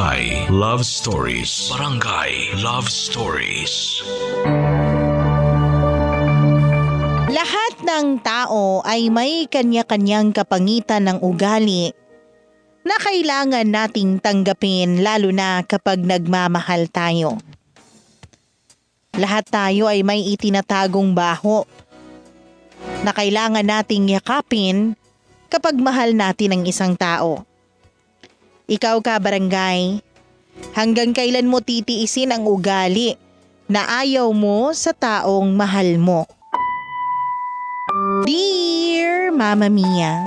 Barangay Love Stories. Barangay Love Stories. Lahat ng tao ay may kanya-kanyang kapangitan ng ugali na kailangan nating tanggapin lalo na kapag nagmamahal tayo. Lahat tayo ay may itinatagong baho na kailangan nating yakapin kapag mahal natin ang isang tao. Ikaw ka, barangay, hanggang kailan mo titiisin ang ugali na ayaw mo sa taong mahal mo? Dear Mama Mia,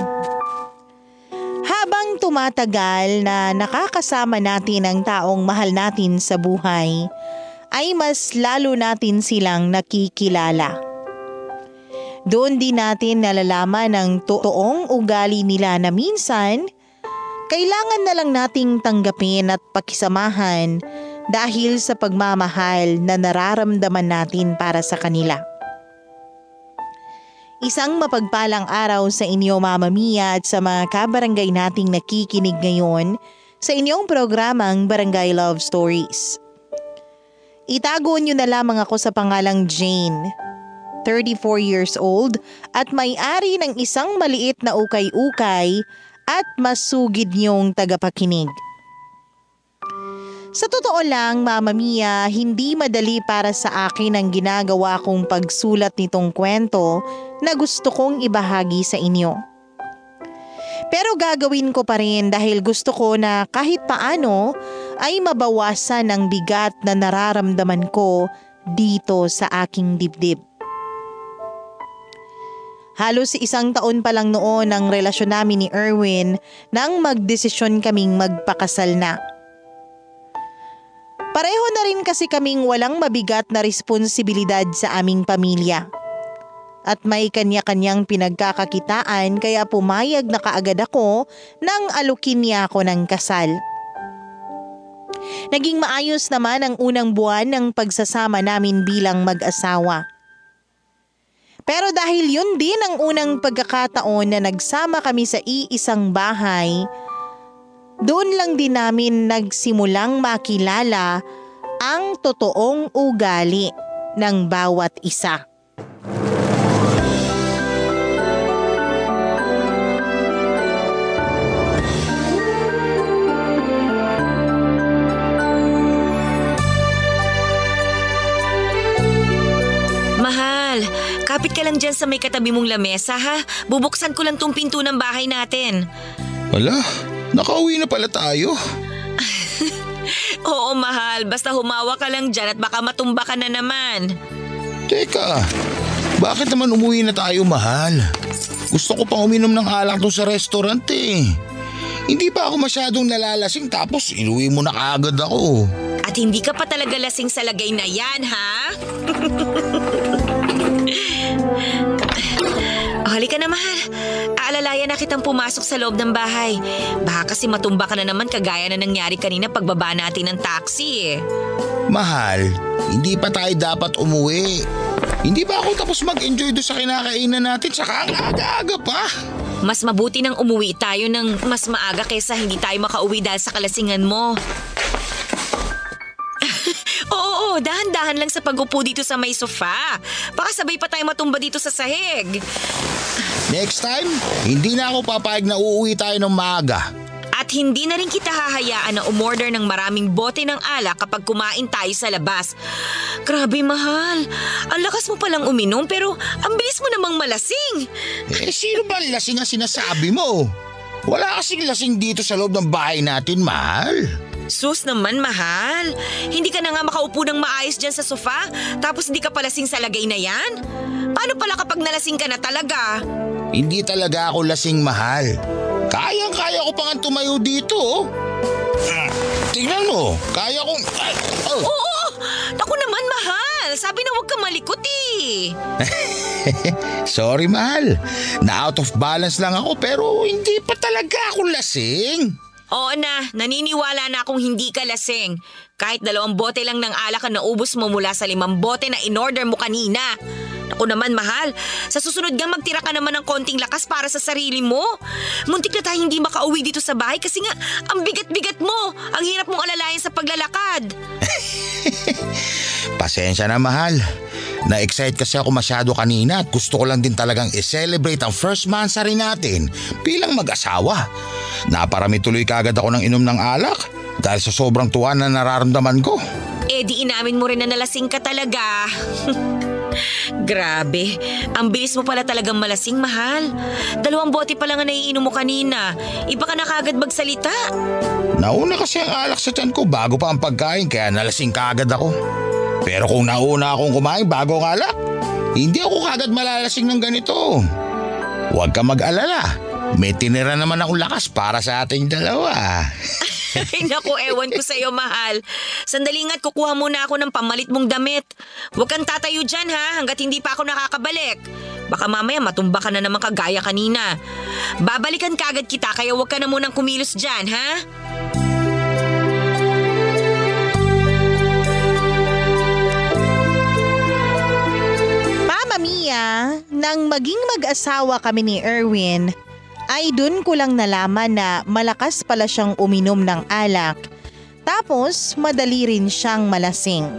habang tumatagal na nakakasama natin ang taong mahal natin sa buhay, ay mas lalo natin silang nakikilala. Doon din natin nalalaman ang totoong ugali nila na minsan, kailangan na lang nating tanggapin at pakisamahan dahil sa pagmamahal na nararamdaman natin para sa kanila. Isang mapagpalang araw sa inyo, Mama Mia, at sa mga kabarangay nating nakikinig ngayon sa inyong programang Barangay Love Stories. Itago niyo na lamang ako sa pangalang Jane, 34 years old at may-ari ng isang maliit na ukay-ukay at masugid niyong tagapakinig. Sa totoo lang, Mama Mia, hindi madali para sa akin ang ginagawa kong pagsulat nitong kwento na gusto kong ibahagi sa inyo. Pero gagawin ko pa rin dahil gusto ko na kahit paano ay mabawasan ang bigat na nararamdaman ko dito sa aking dibdib. Halos 1 taon pa lang noon ang relasyon namin ni Erwin nang magdesisyon kaming magpakasal na. Pareho na rin kasi kaming walang mabigat na responsibilidad sa aming pamilya. At may kanya-kanyang pinagkakakitaan kaya pumayag na kaagad ako nang alukin niya ako ng kasal. Naging maayos naman ang unang buwan ng pagsasama namin bilang mag-asawa. Pero dahil yun din ang unang pagkakataon na nagsama kami sa iisang bahay, doon lang din namin nagsimulang makilala ang totoong ugali ng bawat isa. Mahal, kapit ka lang dyan sa may katabi mong lamesa ha. Bubuksan ko lang tong pinto ng bahay natin. Wala, nakauwi na pala tayo. Oo mahal, basta humawa ka lang dyan at baka matumba ka na naman. Teka, bakit naman umuwi na tayo, mahal? Gusto ko pang uminom ng alak doon sa restaurant eh. Hindi pa ako masyadong nalalasing tapos inuwi mo na kaagad ako. At hindi ka pa talaga lasing sa lagay na yan, ha? Halika na, mahal. Aalalayan na kitang pumasok sa loob ng bahay. Baka kasi matumba ka na naman kagaya na nangyari kanina pagbaba natin ng taxi eh. Mahal, hindi pa tayo dapat umuwi. Hindi ba ako tapos mag-enjoy doon sa kinakainan natin saka ang aga-aga pa? Mas mabuti nang umuwi tayo ng mas maaga kaysa hindi tayo makauwi dahil sa kalasingan mo. Oo, dahan-dahan lang sa pag-upo dito sa may sofa. Baka sabay pa tayo matumba dito sa sahig. Next time, hindi na ako papayag na uuwi tayo ng maaga. At hindi na rin kita hahayaan na umorder ng maraming bote ng alak kapag kumain tayo sa labas. Grabe, mahal. Ang lakas mo palang uminom pero ang bilis mo namang malasing. Sino ba lasing ang sinasabi mo? Wala kasing lasing dito sa loob ng bahay natin, mahal. Sus naman, mahal. Hindi ka na nga makaupo ng maayos dyan sa sofa tapos hindi ka palasing sa lagay na yan? Paano pala kapag nalasing ka na talaga? Hindi talaga ako lasing, mahal. Kayang-kaya ko pa nga tumayo dito. Tingnan mo, kaya kong... Oo! Naku naman, mahal. Sabi na huwag ka malikot eh. Sorry, mahal. Na out of balance lang ako pero hindi pa talaga ako lasing. Oo na, naniniwala na akong hindi ka lasing. Kahit 2 bote lang ng alak ang naubos mo mula sa 5 bote na in-order mo kanina. Naku naman, mahal. Sa susunod nga magtira ka naman ng konting lakas para sa sarili mo. Muntik na tayo hindi makauwi dito sa bahay kasi nga ang bigat-bigat mo. Ang hirap mong alalahanin paglalakad. Pasensya na, mahal. Na-excite kasi ako masyado kanina at gusto ko lang din talagang i-celebrate ang first monthsary natin bilang mag-asawa. Naparami tuloy kagad ako ng inom ng alak dahil sa sobrang tuwa na nararamdaman ko. Eh di inamin mo rin na nalasing ka talaga. Grabe, ang bilis mo pala talagang malasing, mahal. 2 bote pa lang ang naiinom mo kanina. Iba ka na kagad magsalita. Nauna kasi ang alak sa tiyan ko bago pa ang pagkain kaya nalasing kagad ako. Pero kung nauna akong kumain bago ang alak, hindi ako kagad malalasing ng ganito. Huwag ka mag-alala, may tinira naman akong lakas para sa ating dalawa. Ay naku, ewan ko sa'yo, mahal. Sandali nga't kukuha muna ako ng pamalit mong damit. Huwag kang tatayo dyan ha, hanggat hindi pa ako nakakabalik. Baka mamaya matumba ka na naman kagaya kanina. Babalikan kagad kita kaya huwag ka na munang kumilos dyan, ha? Mama Mia, nang maging mag-asawa kami ni Erwin, ay dun ko lang nalaman na malakas pala siyang uminom ng alak. Tapos madali rin siyang malasing.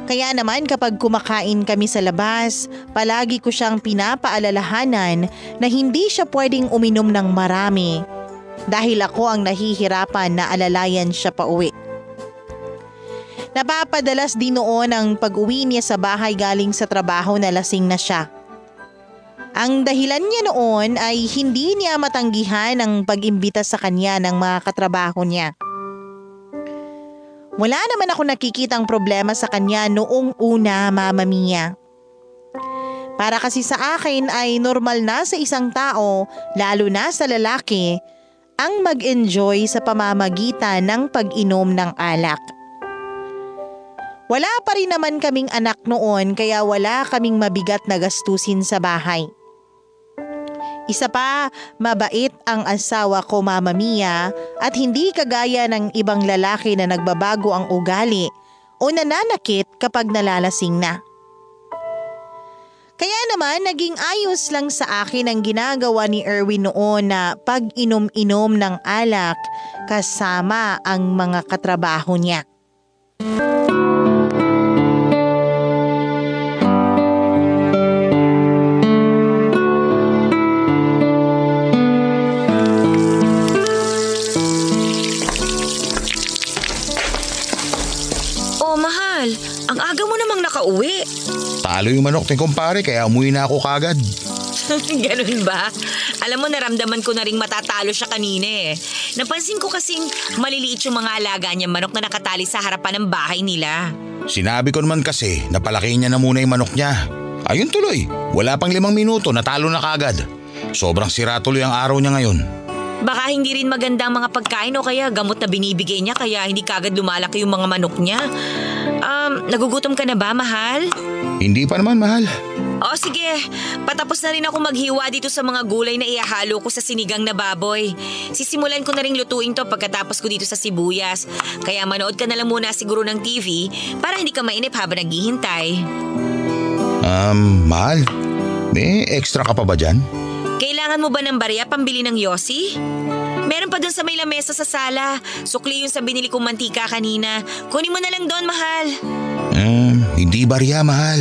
Kaya naman kapag kumakain kami sa labas, palagi ko siyang pinapaalalahanan na hindi siya pwedeng uminom ng marami dahil ako ang nahihirapan na alalayan siya pa uwi. Napapadalas din noon ang pag-uwi niya sa bahay galing sa trabaho na lasing na siya. Ang dahilan niya noon ay hindi niya matanggihan ang pag-imbita sa kanya ng mga katrabaho niya. Wala naman ako nakikitang problema sa kanya noong una, Mama Mia. Para kasi sa akin ay normal na sa isang tao, lalo na sa lalaki, ang mag-enjoy sa pamamagitan ng pag-inom ng alak. Wala pa rin naman kaming anak noon kaya wala kaming mabigat na gastusin sa bahay. Isa pa, mabait ang asawa ko, Mama Mia, at hindi kagaya ng ibang lalaki na nagbabago ang ugali o nananakit kapag nalalasing na. Kaya naman naging ayos lang sa akin ang ginagawa ni Erwin noon na pag-inom-inom ng alak kasama ang mga katrabaho niya. Ang aga mo namang nakauwi. Talo yung manok ni kumpare kaya umuwi na ako kagad. Ganun ba? Alam mo, naramdaman ko na rin matatalo siya kanina eh. Napansin ko kasing maliliit yung mga alaga niya manok na nakatali sa harapan ng bahay nila. Sinabi ko naman kasi na palaki niya na muna yung manok niya. Ayun tuloy, wala pang 5 minuto natalo na kagad. Sobrang sira tuloy ang araw niya ngayon. Baka hindi rin maganda ang mga pagkain o kaya gamot na binibigay niya kaya hindi kagad lumalaki yung mga manok niya. Nagugutom ka na ba, mahal? Hindi pa naman, mahal. O sige, patapos na rin ako maghiwa dito sa mga gulay na ihahalo ko sa sinigang na baboy. Sisimulan ko na rin lutuin to pagkatapos ko dito sa sibuyas. Kaya manood ka na lang muna siguro ng TV para hindi ka mainip habang naghihintay. Mahal, may extra ka pa ba dyan? Kailangan mo ba ng barya pambili ng yosi? Meron pa dun sa may lamesa sa sala. Sukli yung sa binili kong mantika kanina. Kunin mo na lang doon, mahal. Hindi barya, mahal.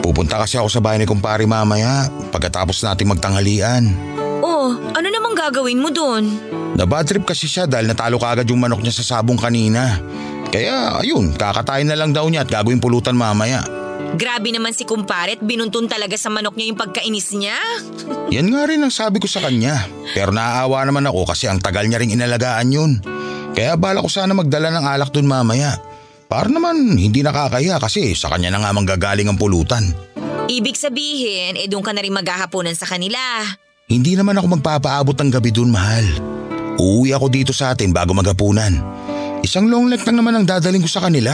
Pupunta kasi ako sa bahay ni kumpare mamaya pagkatapos nating magtanghalian. Oh, ano namang gagawin mo doon? Na-bad trip kasi siya dahil natalo kaagad yung manok niya sa sabong kanina. Kaya ayun, kakatayin na lang daw niya at gagawin pulutan mamaya. Grabe naman si kumpare at binuntun talaga sa manok niya yung pagkainis niya. Yan nga rin ang sabi ko sa kanya. Pero naaawa naman ako kasi ang tagal niya ring inalagaan yun. Kaya bala ko sana magdala ng alak dun mamaya. Para naman hindi nakakaya kasi sa kanya na nga manggagaling ang pulutan. Ibig sabihin, doon ka na rin maghahaponan sa kanila. Hindi naman ako magpapaabot ng gabi dun, mahal. Uuwi ako dito sa atin bago maghapunan. Isang long neck lang naman ang dadaling ko sa kanila.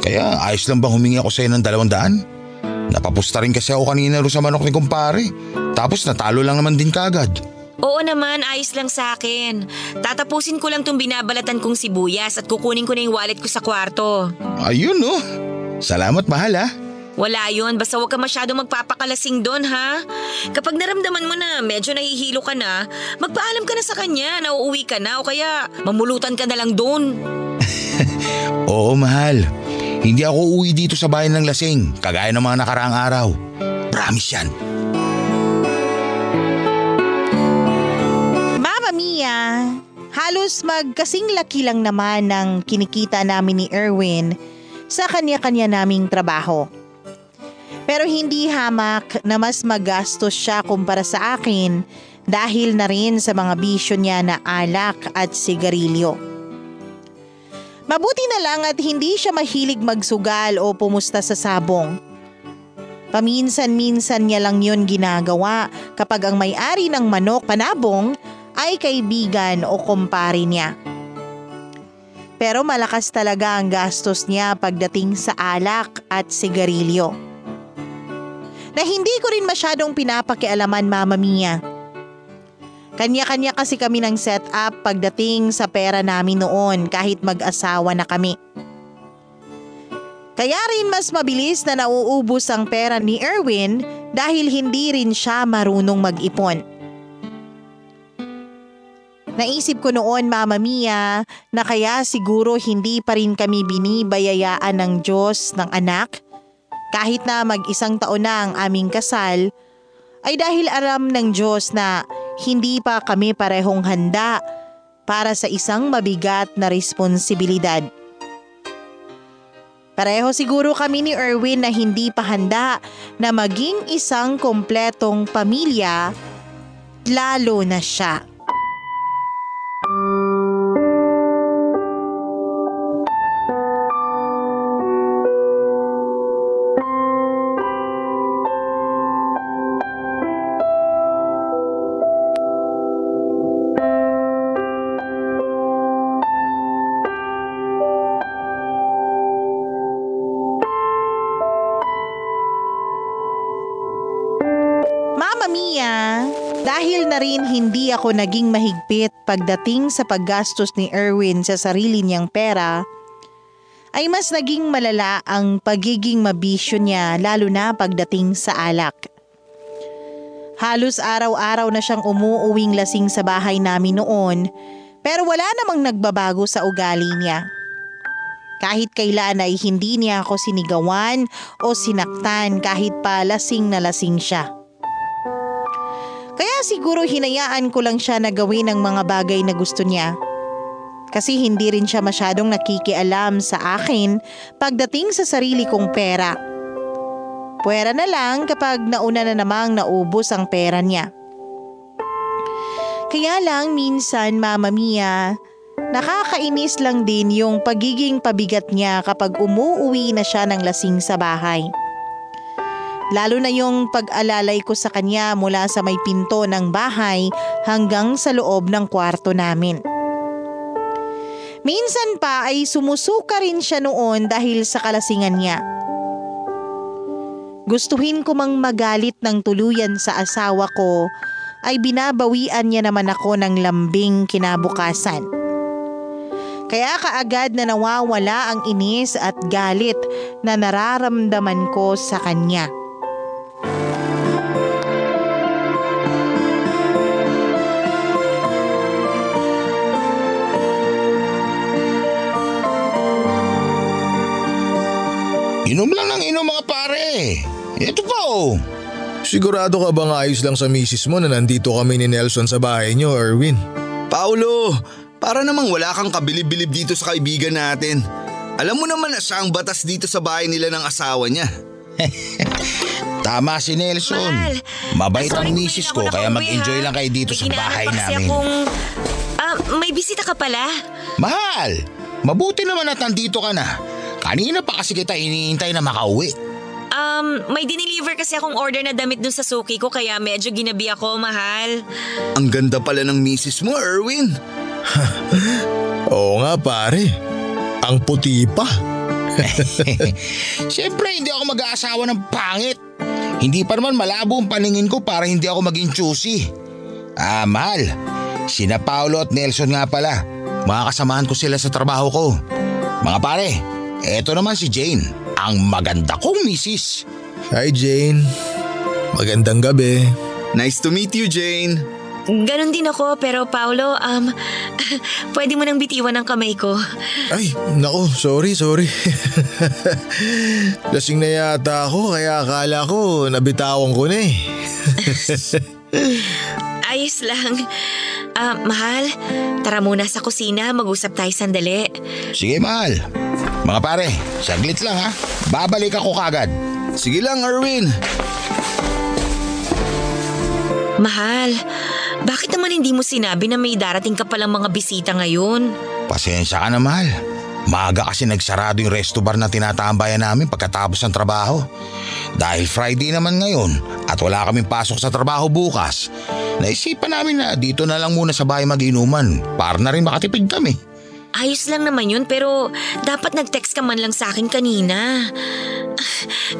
Kaya ayos lang bang humingi ako sa'yo ng 200? Napapusta rin kasi ako kanina ro sa manok ni kumpare. Tapos natalo lang naman din kagad. Oo naman, ayos lang sa akin. Tatapusin ko lang tong binabalatan kong sibuyas at kukunin ko na yung wallet ko sa kwarto. Ayun no. Salamat, mahal ha. Wala yun, basta huwag ka masyadong magpapakalasing doon ha. Kapag naramdaman mo na medyo nahihilo ka na, magpaalam ka na sa kanya na uuwi ka na o kaya mamulutan ka na lang doon. Oo, mahal. Hindi ako uuwi dito sa bahay ng lasing, kagaya ng mga nakaraang araw. Promise yan. Mama Mia, halos magkasing laki lang naman ng kinikita namin ni Erwin sa kanya-kanya naming trabaho. Pero hindi hamak na mas magastos siya kumpara sa akin dahil na rin sa mga bisyo niya na alak at sigarilyo. Mabuti na lang at hindi siya mahilig magsugal o pumusta sa sabong. Paminsan-minsan niya lang yun ginagawa kapag ang may-ari ng manok panabong ay kaibigan o kumpare niya. Pero malakas talaga ang gastos niya pagdating sa alak at sigarilyo. Na hindi ko rin masyadong pinapakialaman, Mama Mia. Kanya-kanya kasi kami ng setup pagdating sa pera namin noon kahit mag-asawa na kami. Kaya rin mas mabilis na nauubos ang pera ni Erwin dahil hindi rin siya marunong mag-ipon. Naisip ko noon, Mama Mia, na kaya siguro hindi pa rin kami binibayayaan ng Diyos ng anak kahit na mag-isang taon na ang aming kasal, ay dahil alam ng Diyos na hindi pa kami parehong handa para sa isang mabigat na responsibilidad. Pareho siguro kami ni Erwin na hindi pa handa na maging isang kompletong pamilya, lalo na siya. Dahil na rin hindi ako naging mahigpit pagdating sa paggastos ni Erwin sa sarili niyang pera, ay mas naging malala ang pagiging mabisyo niya lalo na pagdating sa alak. Halos araw-araw na siyang umuuwing lasing sa bahay namin noon, pero wala namang nagbabago sa ugali niya. Kahit kailan ay hindi niya ako sinigawan o sinaktan kahit pa lasing na lasing siya. Kaya siguro hinayaan ko lang siya na gawin ang mga bagay na gusto niya. Kasi hindi rin siya masyadong nakikialam sa akin pagdating sa sarili kong pera. Puwera na lang kapag nauna na namang naubos ang pera niya. Kaya lang minsan, Mama Mia, nakakainis lang din yung pagiging pabigat niya kapag umuuwi na siya ng lasing sa bahay. Lalo na yung pag-alalay ko sa kanya mula sa may pinto ng bahay hanggang sa loob ng kwarto namin. Minsan pa ay sumusuka rin siya noon dahil sa kalasingan niya. Gustuhin ko mang magalit ng tuluyan sa asawa ko ay binabawian niya naman ako ng lambing kinabukasan. Kaya kaagad na nawawala ang inis at galit na nararamdaman ko sa kanya. Inom lang ng inom mga pare. Ito pa oh. Sigurado ka bang ayos lang sa misis mo na nandito kami ni Nelson sa bahay niyo, Erwin? Paulo, para namang wala kang kabilib-bilib dito sa kaibigan natin. Alam mo naman na siya ang batas dito sa bahay nila ng asawa niya. Tama si Nelson. Mahal. Mabait Sorry ang kung misis hindi ko ako kaya nakauwi, mag-enjoy ha? lang kayo dito May sa bahay ginagawa kasi namin. may bisita ka pala? Mahal, mabuti naman at nandito ka na. Kanina pa kasi kita iniintay na makauwi. May dineliver kasi akong order na damit dun sa suki ko kaya medyo ginabi ako, mahal. Ang ganda pala ng misis mo, Erwin. Oo nga pare, ang puti pa. Siyempre hindi ako mag-aasawa ng pangit. Hindi pa naman malabo ang paningin ko para hindi ako maging choosy. Mahal, sina Paulo at Nelson nga pala. Mga kasamahan ko sila sa trabaho ko. Mga pare, eto naman si Jane, ang maganda kong misis. Hi Jane, magandang gabi. Nice to meet you, Jane. Ganon din ako, pero Paolo, pwede mo nang bitiwan ang kamay ko. Ay, nako, sorry. Lasing na yata ako kaya akala ko nabitawan ko na eh. Ayos lang. Mahal, tara muna sa kusina, mag-usap tayo sandali. Sige, mahal. Mga pare, saglit lang ha. Babalik ako kagad. Sige lang, Erwin. Mahal, bakit naman hindi mo sinabi na may darating ka palang mga bisita ngayon? Pasensya ka na, mahal. Maaga kasi nagsarado yung resto bar na tinatambayan namin pagkatapos ng trabaho. Dahil Friday naman ngayon at wala kaming pasok sa trabaho bukas, naisipan namin na dito na lang muna sa bahay mag-inuman para na rin makatipid kami. Ayos lang naman yun, pero dapat nag-text ka man lang sa akin kanina.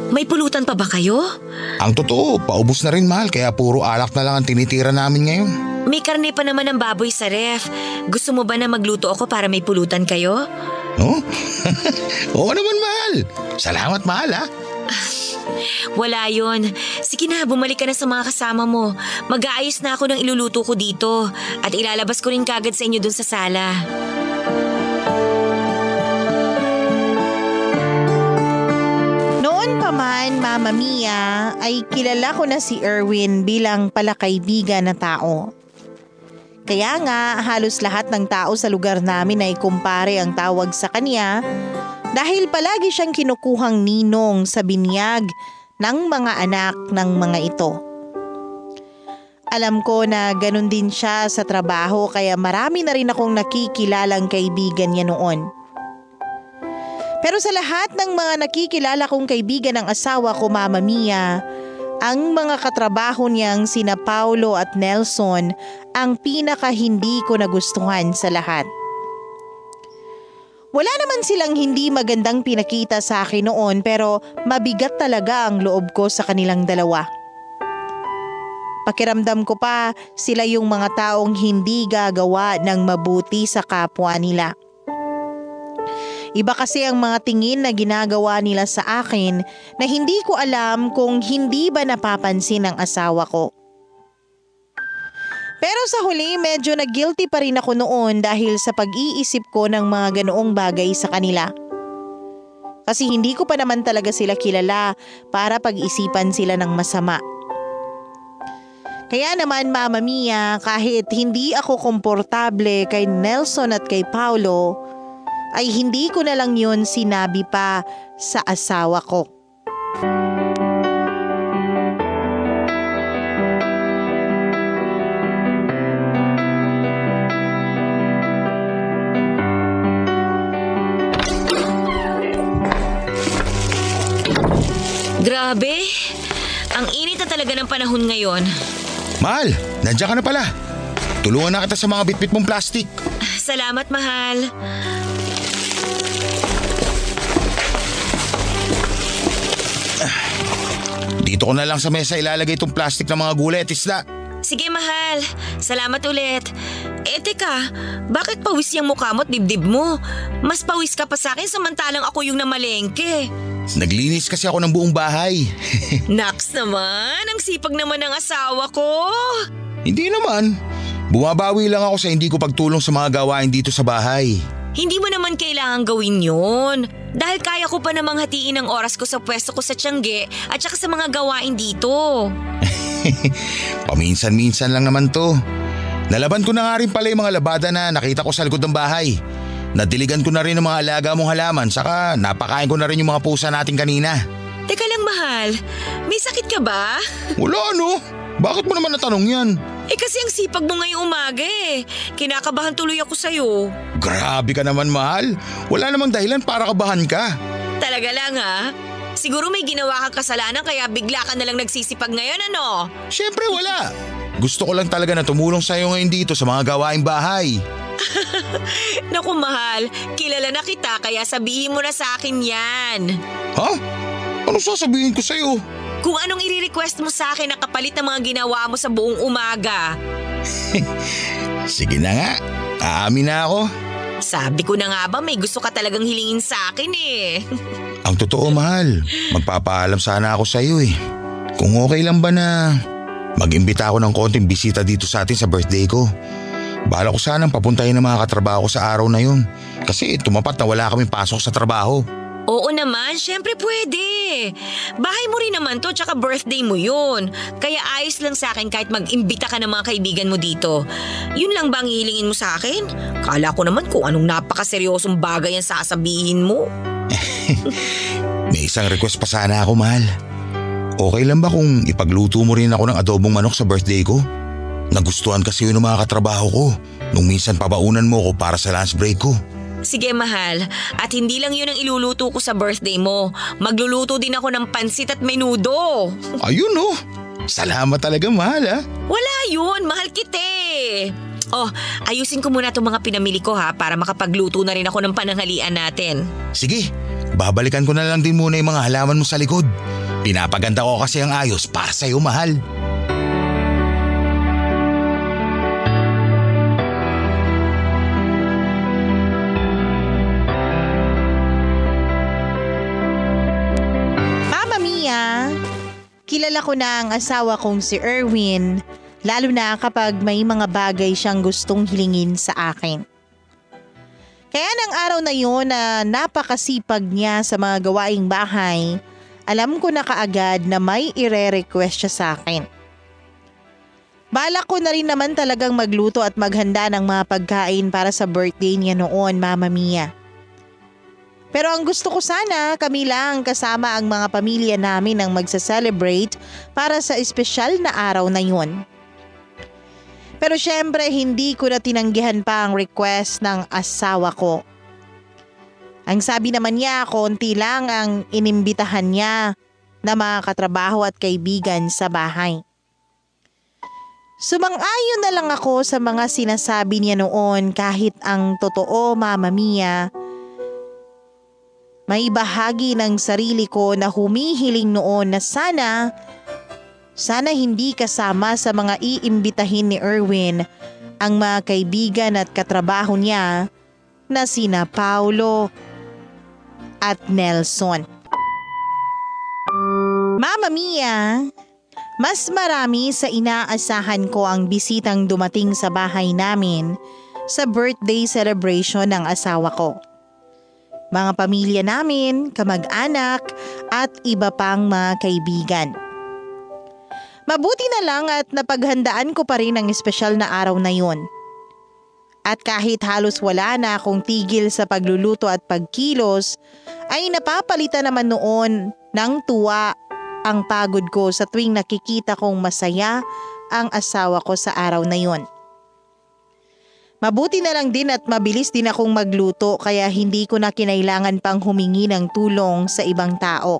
May pulutan pa ba kayo? Ang totoo, paubos na rin, mahal, kaya puro alak na lang ang tinitira namin ngayon. May karne pa naman ng baboy sa ref. Gusto mo ba na magluto ako para may pulutan kayo? Oh? Oo naman, mahal. Salamat, mahal ha. Wala yon. Sige na, bumalik ka na sa mga kasama mo. Mag-aayos na ako ng iluluto ko dito at ilalabas ko rin kagad sa inyo dun sa sala. Noon pa man, Mama Mia, ay kilala ko na si Erwin bilang palakaibigan na tao. Kaya nga, halos lahat ng tao sa lugar namin ay kumpare ang tawag sa kanya dahil palagi siyang kinukuhang ninong sa binyag ng mga anak ng mga ito. Alam ko na ganun din siya sa trabaho kaya marami na rin akong nakikilalang kaibigan niya noon. Pero sa lahat ng mga nakikilala kong kaibigan ng asawa ko, Mama Mia, ang mga katrabaho niyang sina Paulo at Nelson ang pinaka hindi ko nagustuhan sa lahat. Wala naman silang hindi magandang pinakita sa akin noon pero mabigat talaga ang loob ko sa kanilang dalawa. Pakiramdam ko pa sila yung mga taong hindi gagawa ng mabuti sa kapwa nila. Iba kasi ang mga tingin na ginagawa nila sa akin na hindi ko alam kung hindi ba napapansin ng asawa ko. Pero sa huli medyo na-guilty pa rin ako noon dahil sa pag-iisip ko ng mga ganoong bagay sa kanila. Kasi hindi ko pa naman talaga sila kilala para pag-isipan sila ng masama. Kaya naman, Mama Mia, kahit hindi ako komportable kay Nelson at kay Paulo, ay hindi ko na lang yun sinabi pa sa asawa ko. Grabe, ang init na talaga ng panahon ngayon. Mahal, nandiyan ka na pala. Tulungan na kita sa mga bitbit mong plastik. Salamat, mahal. Dito ko na lang sa mesa ilalagay itong plastik ng mga gulay at isda. Sige, mahal. Salamat ulit. Teka, bakit pawis yung mukha mo at dibdib mo? Mas pawis ka pa sa akin samantalang ako yung namalengke. Naglinis kasi ako ng buong bahay. Naks naman, ang sipag naman ng asawa ko. Hindi naman. Bumabawi lang ako sa hindi ko pagtulong sa mga gawain dito sa bahay. Hindi mo naman kailangan gawin yun. Dahil kaya ko pa namang hatiin ang oras ko sa pwesto ko sa Tiangge at saka sa mga gawain dito. Paminsan-minsan lang naman to. Nalaban ko na nga rin pala yung mga labada na nakita ko sa likod ng bahay. Nadiligan ko na rin ang mga alaga mong halaman saka napakain ko na rin yung mga pusa natin kanina. Teka lang, mahal. May sakit ka ba? Wala no. Bakit mo naman natanong yan? Kasi ang sipag mo ngayong umaga eh. Kinakabahan tuloy ako sa'yo. Grabe ka naman, mahal. Wala namang dahilan para kabahan ka. Talaga lang ha? Siguro may ginawa kang kasalanan kaya bigla ka nalang nagsisipag ngayon, ano? Siyempre wala. Gusto ko lang talaga na tumulong sa'yo ngayon dito sa mga gawaing bahay. Naku, mahal. Kilala na kita kaya sabihin mo na sa akin yan. Ha? Ano sasabihin ko sa'yo? Kung anong i-request mo sa akin na kapalit ng mga ginawa mo sa buong umaga. Sige na nga. Aamin na ako. Sabi ko na nga ba may gusto ka talagang hilingin sa akin eh. Ang totoo, mahal. Magpapaalam sana ako sa'yo eh. Kung okay lang ba na Mag-imbita ako ng konting bisita dito sa atin sa birthday ko. Bala ko sanang papuntahin ng mga katrabaho ko sa araw na yun. Kasi tumapat na wala kaming pasok sa trabaho. Oo naman, syempre pwede. Bahay mo rin naman to, tsaka birthday mo yun. Kaya ayos lang sa akin kahit mag-imbita ka ng mga kaibigan mo dito. Yun lang ba ang hihilingin mo sa akin? Kala ko naman kung anong napakaseryosong bagay ang sasabihin mo. May isang request pa sana ako, mahal. Okay lang ba kung ipagluto mo rin ako ng adobong manok sa birthday ko? Nagustuhan kasi yun ng mga katrabaho ko. Nung minsan pabaunan mo ko para sa lunch break ko. Sige mahal, at hindi lang yun ang iluluto ko sa birthday mo. Magluluto din ako ng pansit at menudo. Ayun oh. Salamat talaga, mahal ha. Wala yun, mahal kite. Oh, ayusin ko muna itong mga pinamili ko ha para makapagluto na rin ako ng pananghalian natin. Sige, babalikan ko na lang din muna yung mga halaman mo sa likod. Pinapaganda ko kasi ang ayos para sa'yo, mahal. Kilala ko na ang asawa kong si Erwin, lalo na kapag may mga bagay siyang gustong hilingin sa akin. Kaya ng araw na yun na napakasipag niya sa mga gawaing bahay, alam ko na kaagad na may ire-request siya sa akin. Balak ko na rin naman talagang magluto at maghanda ng mga pagkain para sa birthday niya noon, Mama Mia. Pero ang gusto ko sana, kami lang kasama ang mga pamilya namin ang magsa-celebrate para sa espesyal na araw na yun. Pero syempre hindi ko na tinanggihan pa ang request ng asawa ko. Ang sabi naman niya, konti lang ang inimbitahan niya na mga katrabaho at kaibigan sa bahay. Sumang-ayon na lang ako sa mga sinasabi niya noon kahit ang totoo, Mama Mia. May bahagi ng sarili ko na humihiling noon na sana hindi kasama sa mga iimbitahin ni Erwin ang mga kaibigan at katrabaho niya na sina Paulo at Nelson. Mama Mia, mas marami sa inaasahan ko ang bisitang dumating sa bahay namin sa birthday celebration ng asawa ko. Mga pamilya namin, kamag-anak at iba pang mga kaibigan. Mabuti na lang at napaghandaan ko pa rin ang espesyal na araw na yon. At kahit halos wala na akong tigil sa pagluluto at pagkilos, ay napapalitan naman noon ng tuwa ang pagod ko sa tuwing nakikita kong masaya ang asawa ko sa araw na yon. Mabuti na lang din at mabilis din akong magluto kaya hindi ko na kinailangan pang humingi ng tulong sa ibang tao.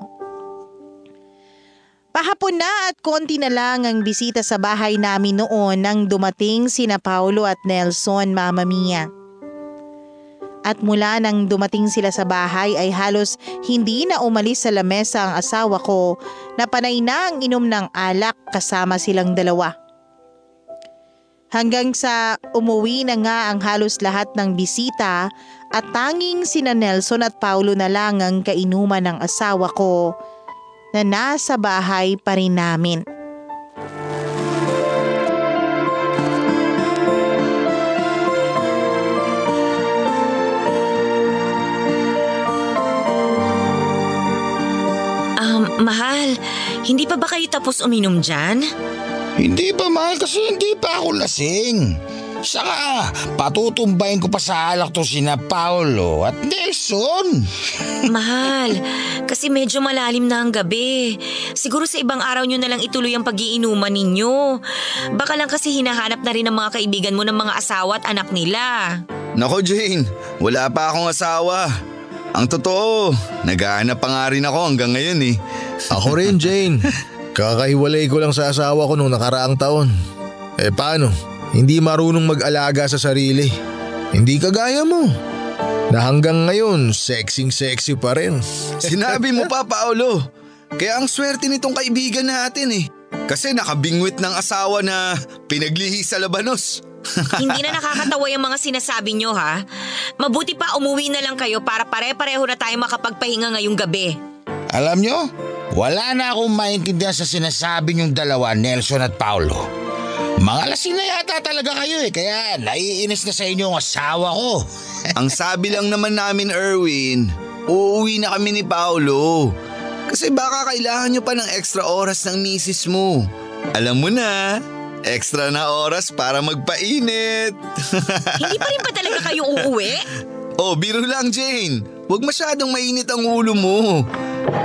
Pahapon na at konti na lang ang bisita sa bahay namin noon nang dumating sina Paulo at Nelson, Mama Mia. At mula nang dumating sila sa bahay ay halos hindi na umalis sa lamesa ang asawa ko na panay na ang inom ng alak kasama silang dalawa. Hanggang sa umuwi na nga ang halos lahat ng bisita at tanging sina Nelson at Paulo na lang ang kainuman ng asawa ko na nasa bahay pa rin namin. Mahal, hindi pa ba kayo tapos uminom dyan? Hindi pa, mahal, kasi hindi pa ako lasing. Saka patutumbayin ko pa sa alak to sina Paulo at Nelson. Mahal, kasi medyo malalim na ang gabi. Siguro sa ibang araw nyo na lang ituloy ang pag-iinuman ninyo. Baka lang kasi hinahanap na rin ng mga kaibigan mo ng mga asawa at anak nila. Nako Jane, wala pa akong asawa. Ang totoo, naghahanap pa nga rin ako hanggang ngayon eh. Ako rin, Jane. Kakahiwalay ko lang sa asawa ko nung nakaraang taon. Paano? Hindi marunong mag-alaga sa sarili. Hindi kagaya mo. Na hanggang ngayon, sexy pa rin. Sinabi mo pa, Paolo. Kaya ang swerte nitong kaibigan natin eh. Kasi nakabingwit ng asawa na pinaglihi sa labanos. Hindi na nakakatawa yung mga sinasabi nyo ha. Mabuti pa umuwi na lang kayo para pare-pareho na tayo makapagpahinga ngayong gabi. Alam nyo, Wala na akong maintindihan sa sinasabi niyong dalawa, Nelson at Paulo. Mga lasing na yata talaga kayo kaya naiinis na sa inyo ang asawa ko. Ang sabi lang naman namin, Erwin, uuwi na kami ni Paulo. Kasi baka kailangan nyo pa ng extra oras ng misis mo. Alam mo na, extra na oras para magpainit. Hindi pa rin ba talaga kayo uuwi? Oh, biro lang, Jane. Huwag masyadong mainit ang ulo mo.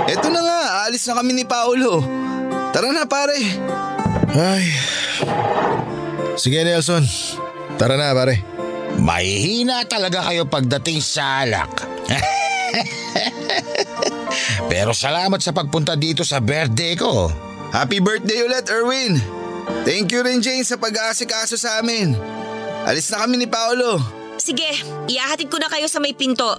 Eto na nga, aalis na kami ni Paulo. Tara na, pare. Ay. Sige, Nelson. Tara na, pare. Mahihina talaga kayo pagdating sa alak. Pero salamat sa pagpunta dito sa birthday ko. Happy birthday ulit, Erwin. Thank you rin, Jane, sa pag-aasikaso sa amin. Alis na kami ni Paulo. Sige, iahatid ko na kayo sa may pinto.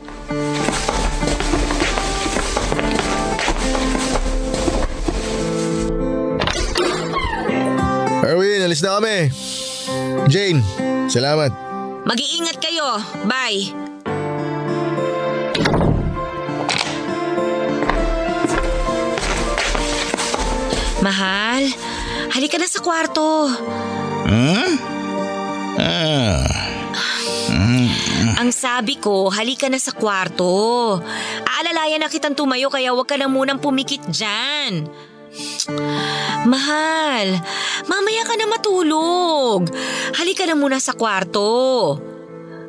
Erwin, alis na kami. Jane, salamat. Mag-iingat kayo. Bye. Mahal, halika na sa kwarto. Ang sabi ko, halika na sa kwarto. Aalalayan na kitang tumayo kaya huwag ka na munang pumikit dyan. Mahal, mamaya ka na matulog. Halika na muna sa kwarto.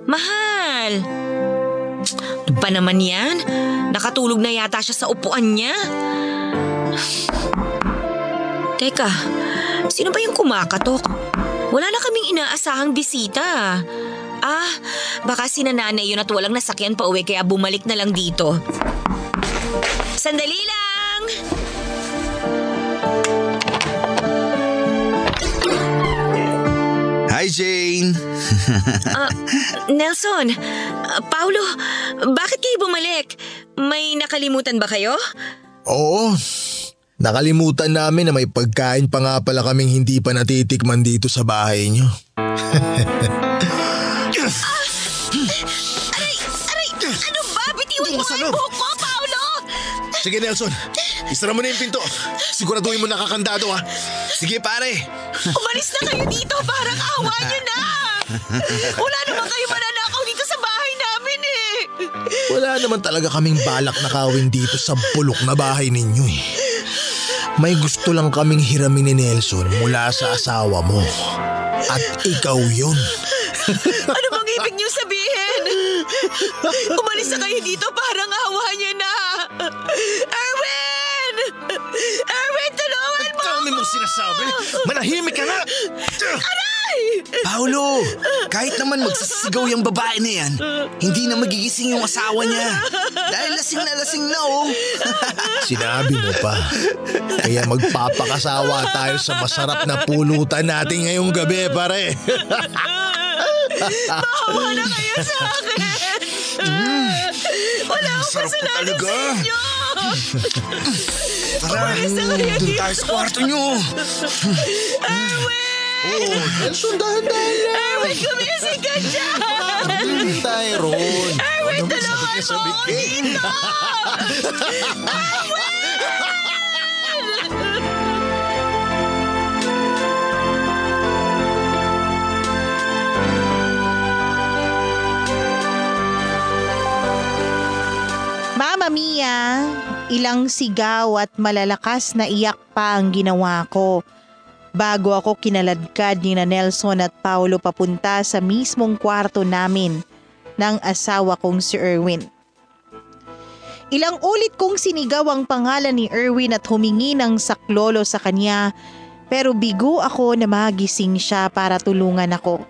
Mahal. Ano ba naman yan? Nakatulog na yata siya sa upuan niya. Teka, sino ba yung kumakatok? Wala na kaming inaasahang bisita. Baka si nanay yun at walang nasakyan pa uwi kaya bumalik na lang dito. Sandali lang! Hi, Jane. Nelson, Paulo, bakit kayo bumalik? May nakalimutan ba kayo? Oo. Nakalimutan namin na may pagkain pa nga pala kaming hindi pa natitikman dito sa bahay niyo. Aray! Ano ba? Bitiwan mo ang buhok ko, Paulo! Sige, Nelson. Isara mo na yung pinto. Siguraduhin mo nakakandado, ha? Sige, pare. Umalis na kayo dito, parang awa niyo na! Wala naman kayo mananakaw dito sa bahay namin eh! Wala naman talaga kaming balak na kawin dito sa bulok na bahay ninyo eh. May gusto lang kaming hiramin ni Nelson mula sa asawa mo. At ikaw yun. Ano bang ibig niyo sabihin? Umalis na kayo dito, parang awa niyo na! Erwin! Erwin, tulungan mo! Dami mong sinasabi! Manahimik ka nga! Paulo, kahit naman magsasigaw yung babae na yan, hindi na magigising yung asawa niya. Dahil lasing na oh. Sinabi mo pa. Kaya magpapakasawa tayo sa masarap na pulutan natin ngayong gabi, pare. Maawa na kayo sa akin! Wala akong kasalanan sa inyo! Tara, doon tayo sa kwarto niyo. Erwin! Oh, Nelson, dahan-dahan lang. Erwin, gumising ka dyan! Hindi tayo ron. Erwin, tulungan mo ako dito! Mama Mia, ilang sigaw at malalakas na iyak pa ang ginawa ko bago ako kinaladkad ni na Nelson at Paulo papunta sa mismong kwarto namin ng asawa kong si Erwin. Ilang ulit kong sinigaw ang pangalan ni Erwin at humingi ng saklolo sa kanya pero bigo ako na magising siya para tulungan ako.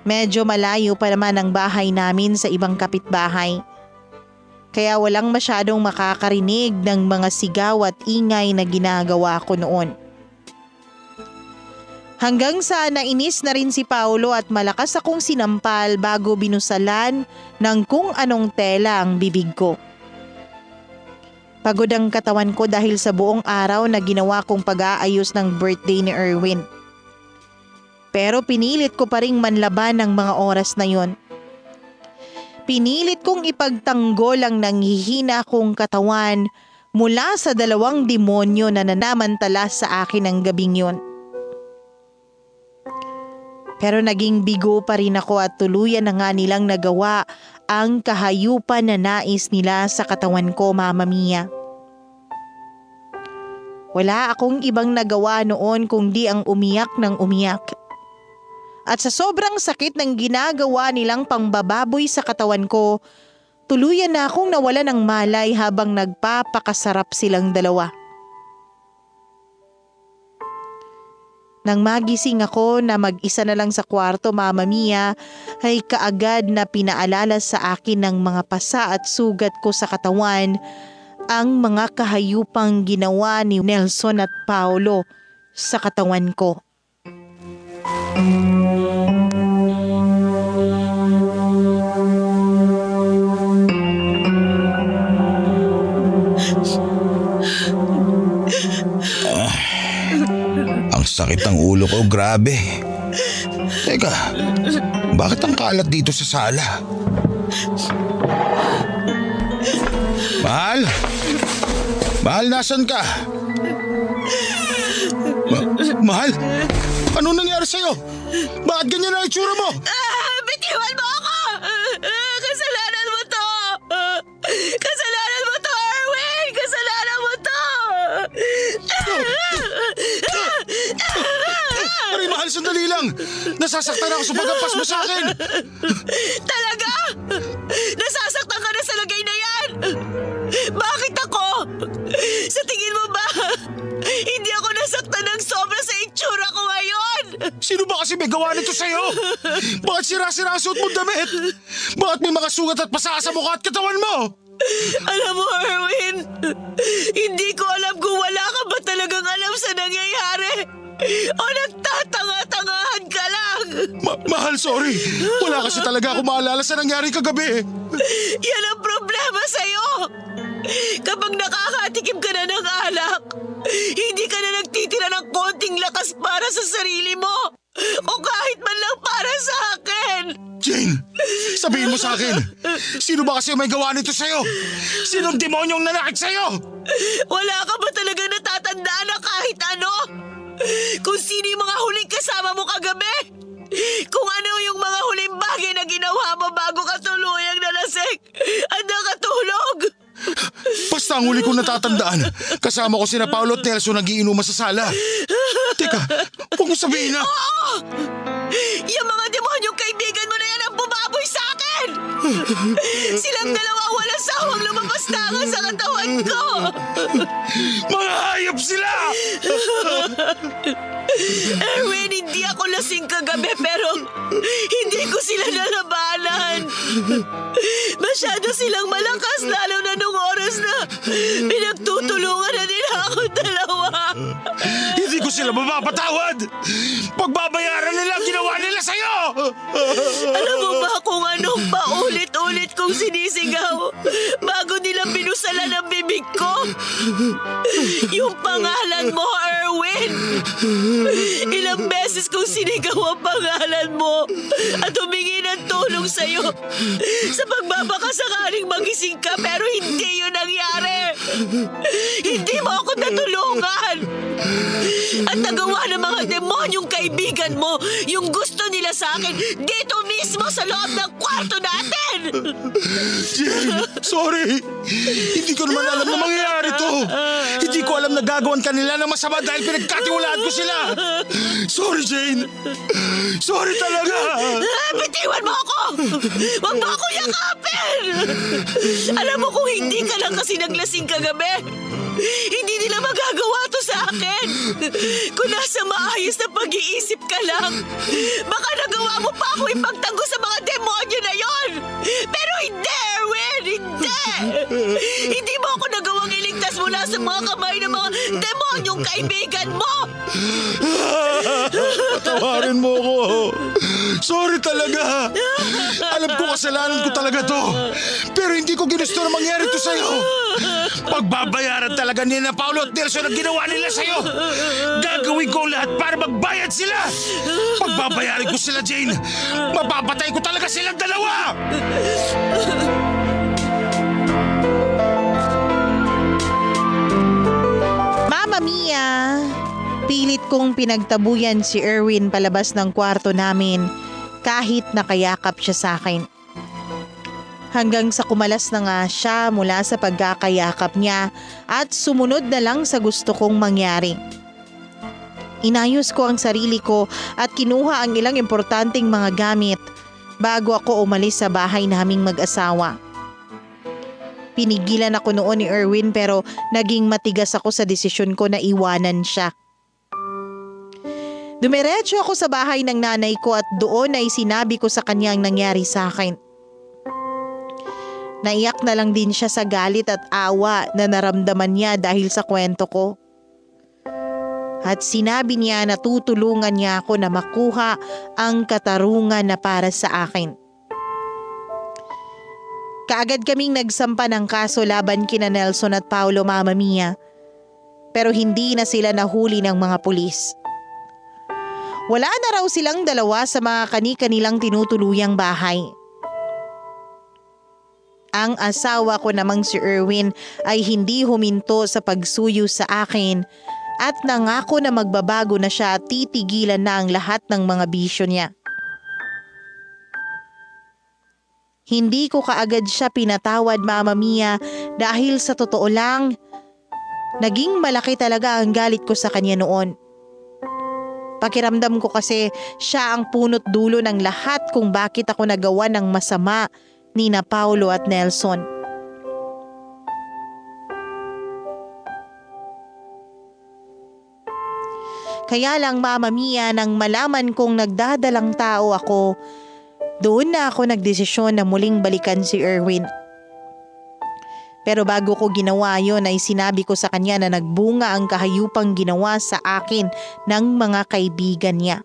Medyo malayo pa naman ang bahay namin sa ibang kapitbahay. Kaya walang masyadong makakarinig ng mga sigaw at ingay na ginagawa ko noon. Hanggang sa nainis na rin si Paulo at malakas akong sinampal bago binusalan ng kung anong tela ang bibig ko. Pagod ang katawan ko dahil sa buong araw na ginawa kong pag-aayos ng birthday ni Erwin. Pero pinilit ko pa ring manlaban ng mga oras na yon. Pinilit kong ipagtanggol ang nanghihina kong katawan mula sa 2 demonyo na nanamantala sa akin ng gabing yun. Pero naging bigo pa rin ako at tuluyan na nga nilang nagawa ang kahayupan na nais nila sa katawan ko, Mama Mia. Wala akong ibang nagawa noon kundi ang umiyak ng umiyak. At sa sobrang sakit ng ginagawa nilang pangbababoy sa katawan ko, tuluyan na akong nawala ng malay habang nagpapakasarap silang dalawa. Nang magising ako na mag-isa na lang sa kwarto, Mama Mia, ay kaagad na pinaalala sa akin ng mga pasa at sugat ko sa katawan ang mga kahayupang ginawa ni Nelson at Paolo sa katawan ko. Ang sakit ng ulo ko, grabe. Teka, bakit ang kalat dito sa sala? Mahal? Mahal, nasan ka? Mahal? Ano nangyari sa'yo? Bakit ganyan ang itsura mo? Bitiwan mo ako! Kasalanan mo to! Kasalanan mo to, Erwin! Kasalanan mo to! Aray, mahal, sandali lang. Nasasaktan ako sa paghampas mo sa akin. Talaga? Nasasaktan ka na sa lagay na yan? Bakit ako? Sa tingin mo ba, hindi ako nasaktan ng sobra sa itsura ko ngayon? Sino ba kasi may gawa nito sa'yo? Bakit sira-sira ang suot mong damit? Bakit may mga sugat at pasa sa mukha at katawan mo? Alam mo, Erwin, hindi ko alam kung wala ka ba talagang alam sa nangyayari o nagtatanga-tangahan ka lang. Mahal, sorry. Wala kasi talaga ako maalala sa nangyari kagabi. Yan ang problema sa'yo. Kapag nakakatikim ka na ng alak, hindi ka na nagtitira ng konting lakas para sa sarili mo o kahit man lang para sa akin. Jane, sabihin mo sa akin, sino ba kasi may gawa nito sa'yo? Sinong demonyong nanakit sa'yo? Wala ka ba talaga natatandaan na kahit ano? Kung sino yung mga huling kasama mo kagabi? Kung ano yung mga huling bagay na ginawa mo bago ka tuluyang nalasing at nakatulog? Basta ang huli kong natatandaan, kasama ko sina Paolo at Nelson nagiinuman sa sala. Teka, huwag mo sabihin na. Oo! Yung mga demonyong kaibigan mo na yan ang bumaboy sa akin! Silang dalawa walang sawang lumabas na ako sa katawan ko! Mga hayop sila! Erwin, hindi ako lasing kagabi pero hindi ko sila nalabanan. Masyado silang malakas lalo na nung oras na pinagtutulungan na nila ako dalawa. Hindi ko sila mapapatawad! Pagbabayaran nila ang ginawa nila sa'yo! Alam mo ba kung anong paulit-ulit kong sinisigaw bago nila pinusalan ang bibig ko? Yung pangalan mo, Erwin! Ilang beses kong sinigaw ang pangalan mo at humingi ng tulong sa'yo sa pagbabaka sakaling magising ka pero hindi yun nangyari. Hindi mo ako natulungan. At nagawa ng mga demonyong kaibigan mo yung gusto nila sa akin dito mismo sa loob ng kwarto natin. Jane, sorry. Hindi ko naman alam na mangyayari to. Hindi ko alam na gagawan kanila ng masama dahil pinagkatiwalaan ko sila. Sorry, Jane. Sorry talaga. Bitiwan mo ako! Huwag mo ako yakapin! Alam mo kung hindi ka lang kasi naglasing kagabi, hindi nila magagawa to sa akin. Kung nasa maayos na pag-iisip ka lang, baka nagawa mo pa ako ipagtanggol sa mga demonyo na yon. Pero hindi, Erwin! Hindi! Hindi mo ako nagawang iligtas mula sa mga kamay ng mga demonyong kaibigan mo! Patawarin mo ko. Sorry talaga. Alam ko kasalanan ko talaga to. Pero hindi ko ginusto na mangyari to sa'yo. Pagbabayaran talaga ni na Paolo at Nelson ang ginawa nila sa'yo. Gagawin ko ang lahat para magbayad sila. Pagbabayaran ko sila, Jane. Mapapatay ko talaga silang dalawa. Pilit kong pinagtabuyan si Erwin palabas ng kwarto namin kahit nakayakap siya sa akin. Hanggang sa kumalas na nga siya mula sa pagkakayakap niya at sumunod na lang sa gusto kong mangyari. Inayos ko ang sarili ko at kinuha ang ilang importanteng mga gamit bago ako umalis sa bahay naming mag-asawa. Pinigilan ako noon ni Erwin pero naging matigas ako sa desisyon ko na iwanan siya. Dumiretso ako sa bahay ng nanay ko at doon ay sinabi ko sa kanya ang nangyari sa akin. Naiyak na lang din siya sa galit at awa na naramdaman niya dahil sa kwento ko. At sinabi niya na tutulungan niya ako na makuha ang katarungan na para sa akin. Kaagad kaming nagsampa ng kaso laban kina Nelson at Paulo, Mama Mia. Pero hindi na sila nahuli ng mga pulis. Wala na raw silang dalawa sa mga kani-kanilang tinutuluyang bahay. Ang asawa ko namang si Erwin ay hindi huminto sa pagsuyo sa akin at nangako na magbabago na siya at titigilan na ang lahat ng mga bisyo niya. Hindi ko kaagad siya pinatawad, Mama Mia, dahil sa totoo lang, naging malaki talaga ang galit ko sa kanya noon. Pakiramdam ko kasi siya ang punot dulo ng lahat kung bakit ako nagawa ng masama nina Paulo at Nelson. Kaya lang, Mama Mia, nang malaman kong nagdadalang tao ako, doon na ako nagdesisyon na muling balikan si Erwin. Pero bago ko ginawa yon ay sinabi ko sa kanya na nagbunga ang kahayupang ginawa sa akin ng mga kaibigan niya.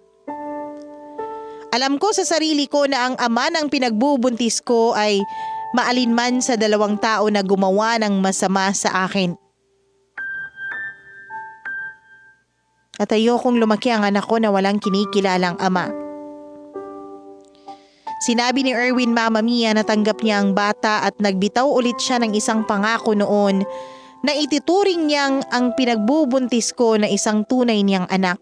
Alam ko sa sarili ko na ang ama ng pinagbubuntis ko ay maalinman sa dalawang tao na gumawa ng masama sa akin. At ayokong lumaki ang anak ko na walang kinikilalang ama. Sinabi ni Erwin, Mama Mia, na tanggap niya ang bata at nagbitaw ulit siya ng isang pangako noon na itituring niyang ang pinagbubuntis ko na isang tunay niyang anak.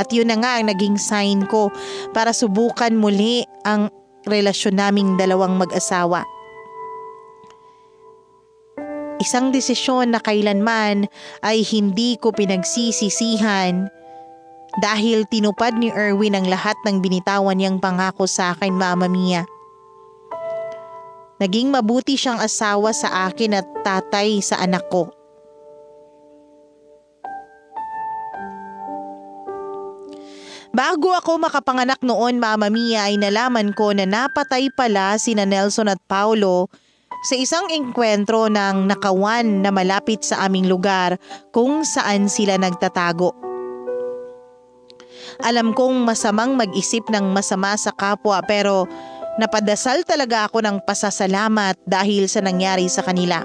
At yun na nga ang naging sign ko para subukan muli ang relasyon naming dalawang mag-asawa. Isang desisyon na kailanman ay hindi ko pinagsisisihan dahil tinupad ni Erwin ang lahat ng binitawan niyang pangako sa akin, Mama Mia. Naging mabuti siyang asawa sa akin at tatay sa anak ko. Bago ako makapanganak noon, Mama Mia, ay nalaman ko na napatay pala sina Nelson at Paulo sa isang engkwentro ng nakawan na malapit sa aming lugar kung saan sila nagtatago. Alam kong masamang mag-isip ng masama sa kapwa pero napadasal talaga ako ng pasasalamat dahil sa nangyari sa kanila.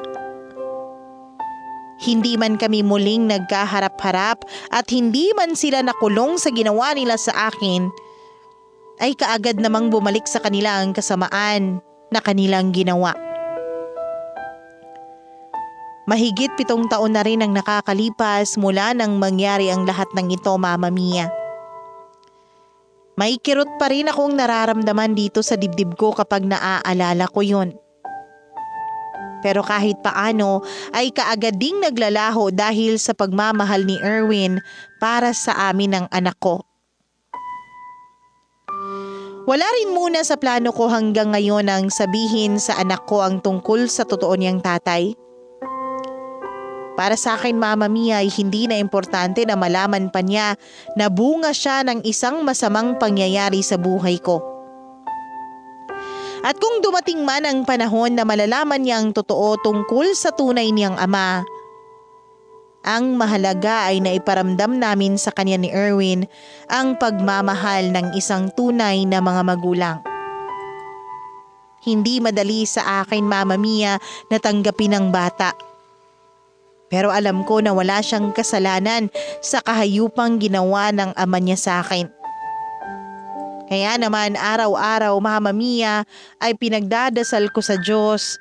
Hindi man kami muling nagkaharap-harap at hindi man sila nakulong sa ginawa nila sa akin, ay kaagad namang bumalik sa kanila ang kasamaan na kanilang ginawa. Mahigit 7 taon na rin ang nakakalipas mula nang mangyari ang lahat ng ito, Mama Mia. May kirot pa rin akong nararamdaman dito sa dibdib ko kapag naaalala ko yun. Pero kahit paano ay kaagad ding naglalaho dahil sa pagmamahal ni Erwin para sa amin ng anak ko. Wala rin muna sa plano ko hanggang ngayon ang sabihin sa anak ko ang tungkol sa totoo niyang tatay. Para sa akin, Mama Mia, ay hindi na importante na malaman pa niya na bunga siya ng isang masamang pangyayari sa buhay ko. At kung dumating man ang panahon na malalaman niya ang totoo tungkol sa tunay niyang ama, ang mahalaga ay naiparamdam namin sa kanya ni Erwin ang pagmamahal ng isang tunay na mga magulang. Hindi madali sa akin, Mama Mia, na tanggapin ang bata. Pero alam ko na wala siyang kasalanan sa kahayupang ginawa ng ama niya sa akin. Kaya naman araw-araw, Mama Mia, ay pinagdadasal ko sa Diyos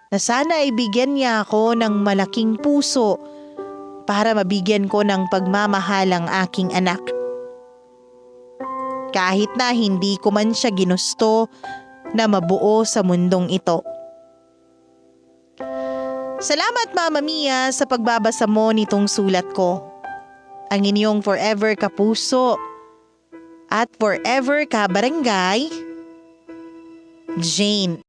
na sana ay bigyan niya ako ng malaking puso para mabigyan ko ng pagmamahal ang aking anak. Kahit na hindi ko man siya ginusto na mabuo sa mundong ito. Salamat Mama Mia sa pagbabasa mo nitong sulat ko. Ang inyong forever kapuso at forever kabarangay, Jane.